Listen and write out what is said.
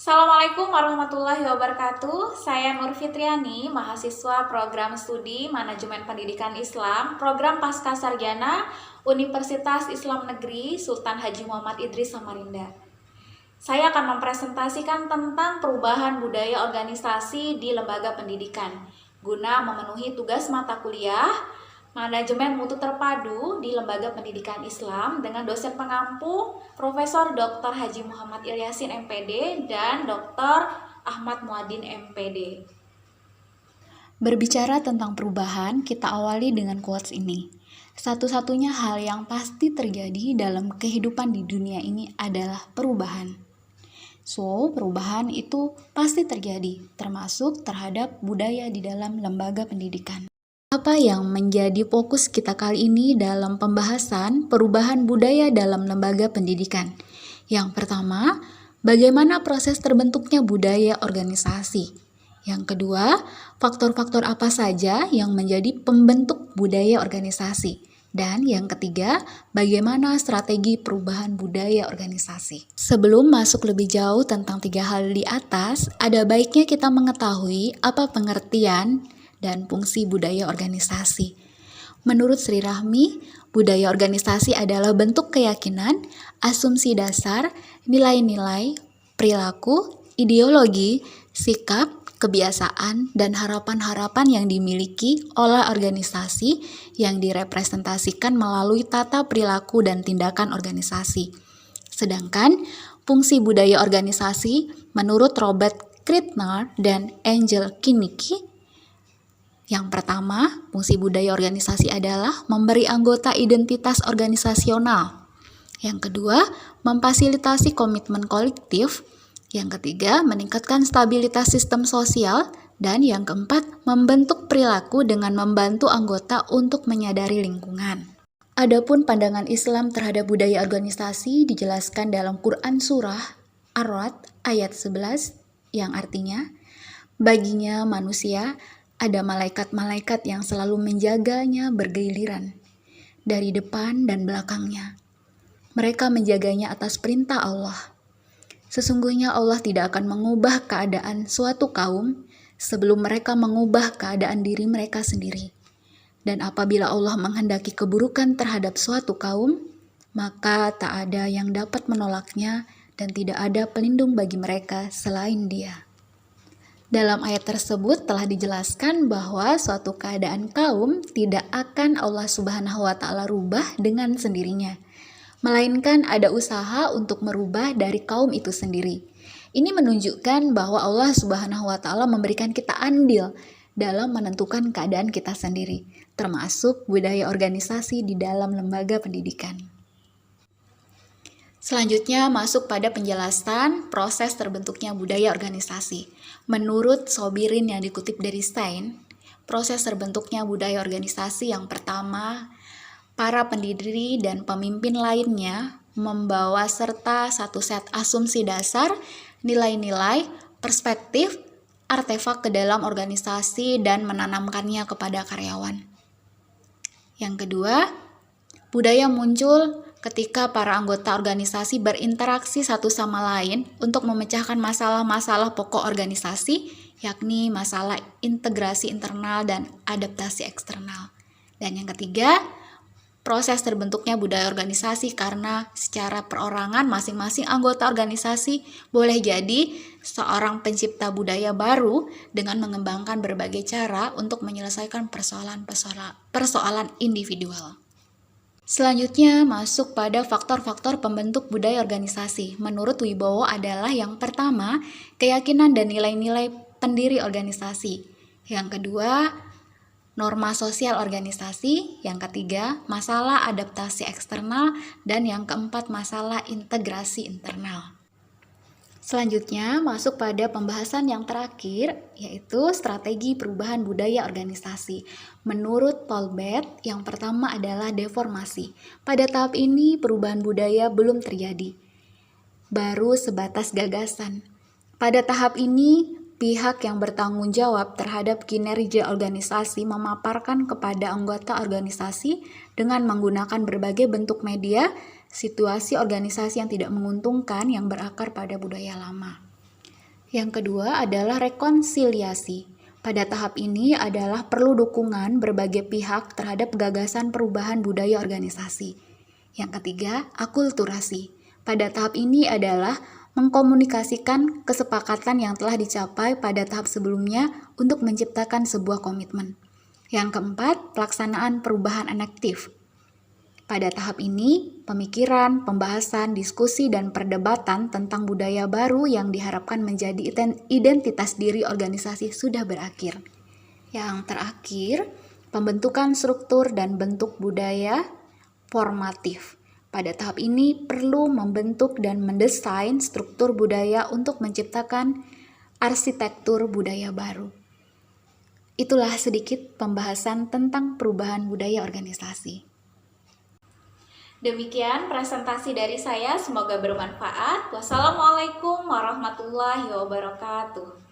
Assalamualaikum warahmatullahi wabarakatuh. Saya Nur Fitriani, mahasiswa program studi Manajemen Pendidikan Islam, program Pasca Sarjana Universitas Islam Negeri Sultan Haji Muhammad Idris Samarinda. Saya akan mempresentasikan tentang perubahan budaya organisasi di lembaga pendidikan guna memenuhi tugas mata kuliah Manajemen Mutu Terpadu di Lembaga Pendidikan Islam dengan dosen pengampu Profesor Dr. Haji Muhammad Ilyasin MPD dan Dr. Ahmad Muadin MPD. Berbicara tentang perubahan, kita awali dengan quotes ini. Satu-satunya hal yang pasti terjadi dalam kehidupan di dunia ini adalah perubahan. So, perubahan itu pasti terjadi, termasuk terhadap budaya di dalam lembaga pendidikan. Apa yang menjadi fokus kita kali ini dalam pembahasan perubahan budaya dalam lembaga pendidikan? Yang pertama, bagaimana proses terbentuknya budaya organisasi? Yang kedua, faktor-faktor apa saja yang menjadi pembentuk budaya organisasi? Dan yang ketiga, bagaimana strategi perubahan budaya organisasi? Sebelum masuk lebih jauh tentang tiga hal di atas, ada baiknya kita mengetahui apa pengertian dan fungsi budaya organisasi. Menurut Sri Rahmi, budaya organisasi adalah bentuk keyakinan, asumsi dasar, nilai-nilai, perilaku, ideologi, sikap, kebiasaan, dan harapan-harapan yang dimiliki oleh organisasi yang direpresentasikan melalui tata perilaku dan tindakan organisasi. Sedangkan fungsi budaya organisasi menurut Robert Krittner dan Angel Kinnicky, yang pertama, fungsi budaya organisasi adalah memberi anggota identitas organisasional. Yang kedua, memfasilitasi komitmen kolektif. Yang ketiga, meningkatkan stabilitas sistem sosial. Dan yang keempat, membentuk perilaku dengan membantu anggota untuk menyadari lingkungan. Adapun pandangan Islam terhadap budaya organisasi dijelaskan dalam Quran Surah Ar-Ra'd ayat 11 yang artinya, baginya manusia ada malaikat-malaikat yang selalu menjaganya bergiliran dari depan dan belakangnya. Mereka menjaganya atas perintah Allah. Sesungguhnya Allah tidak akan mengubah keadaan suatu kaum sebelum mereka mengubah keadaan diri mereka sendiri. Dan apabila Allah menghendaki keburukan terhadap suatu kaum, maka tak ada yang dapat menolaknya dan tidak ada pelindung bagi mereka selain Dia. Dalam ayat tersebut telah dijelaskan bahwa suatu keadaan kaum tidak akan Allah Subhanahu wa Ta'ala rubah dengan sendirinya, melainkan ada usaha untuk merubah dari kaum itu sendiri. Ini menunjukkan bahwa Allah Subhanahu wa Ta'ala memberikan kita andil dalam menentukan keadaan kita sendiri, termasuk budaya organisasi di dalam lembaga pendidikan. Selanjutnya masuk pada penjelasan proses terbentuknya budaya organisasi. Menurut Sobirin yang dikutip dari Stein, proses terbentuknya budaya organisasi yang pertama, para pendiri dan pemimpin lainnya membawa serta satu set asumsi dasar, nilai-nilai, perspektif, artefak ke dalam organisasi dan menanamkannya kepada karyawan. Yang kedua, budaya muncul ketika para anggota organisasi berinteraksi satu sama lain untuk memecahkan masalah-masalah pokok organisasi, yakni masalah integrasi internal dan adaptasi eksternal. Dan yang ketiga, proses terbentuknya budaya organisasi karena secara perorangan masing-masing anggota organisasi boleh jadi seorang pencipta budaya baru dengan mengembangkan berbagai cara untuk menyelesaikan persoalan individual. Selanjutnya masuk pada faktor-faktor pembentuk budaya organisasi. Menurut Wibowo adalah yang pertama, keyakinan dan nilai-nilai pendiri organisasi. Yang kedua, norma sosial organisasi. Yang ketiga, masalah adaptasi eksternal. Dan yang keempat, masalah integrasi internal. Selanjutnya masuk pada pembahasan yang terakhir, yaitu strategi perubahan budaya organisasi. Menurut Paul Beth, yang pertama adalah deformasi. Pada tahap ini perubahan budaya belum terjadi, baru sebatas gagasan. Pada tahap ini, pihak yang bertanggung jawab terhadap kinerja organisasi memaparkan kepada anggota organisasi dengan menggunakan berbagai bentuk media situasi organisasi yang tidak menguntungkan yang berakar pada budaya lama. Yang kedua adalah rekonsiliasi. Pada tahap ini adalah perlu dukungan berbagai pihak terhadap gagasan perubahan budaya organisasi. Yang ketiga, akulturasi. Pada tahap ini adalah mengkomunikasikan kesepakatan yang telah dicapai pada tahap sebelumnya untuk menciptakan sebuah komitmen. Yang keempat, pelaksanaan perubahan enaktif. Pada tahap ini, pemikiran, pembahasan, diskusi, dan perdebatan tentang budaya baru yang diharapkan menjadi identitas diri organisasi sudah berakhir. Yang terakhir, pembentukan struktur dan bentuk budaya formatif. Pada tahap ini perlu membentuk dan mendesain struktur budaya untuk menciptakan arsitektur budaya baru. Itulah sedikit pembahasan tentang perubahan budaya organisasi. Demikian presentasi dari saya, semoga bermanfaat. Wassalamualaikum warahmatullahi wabarakatuh.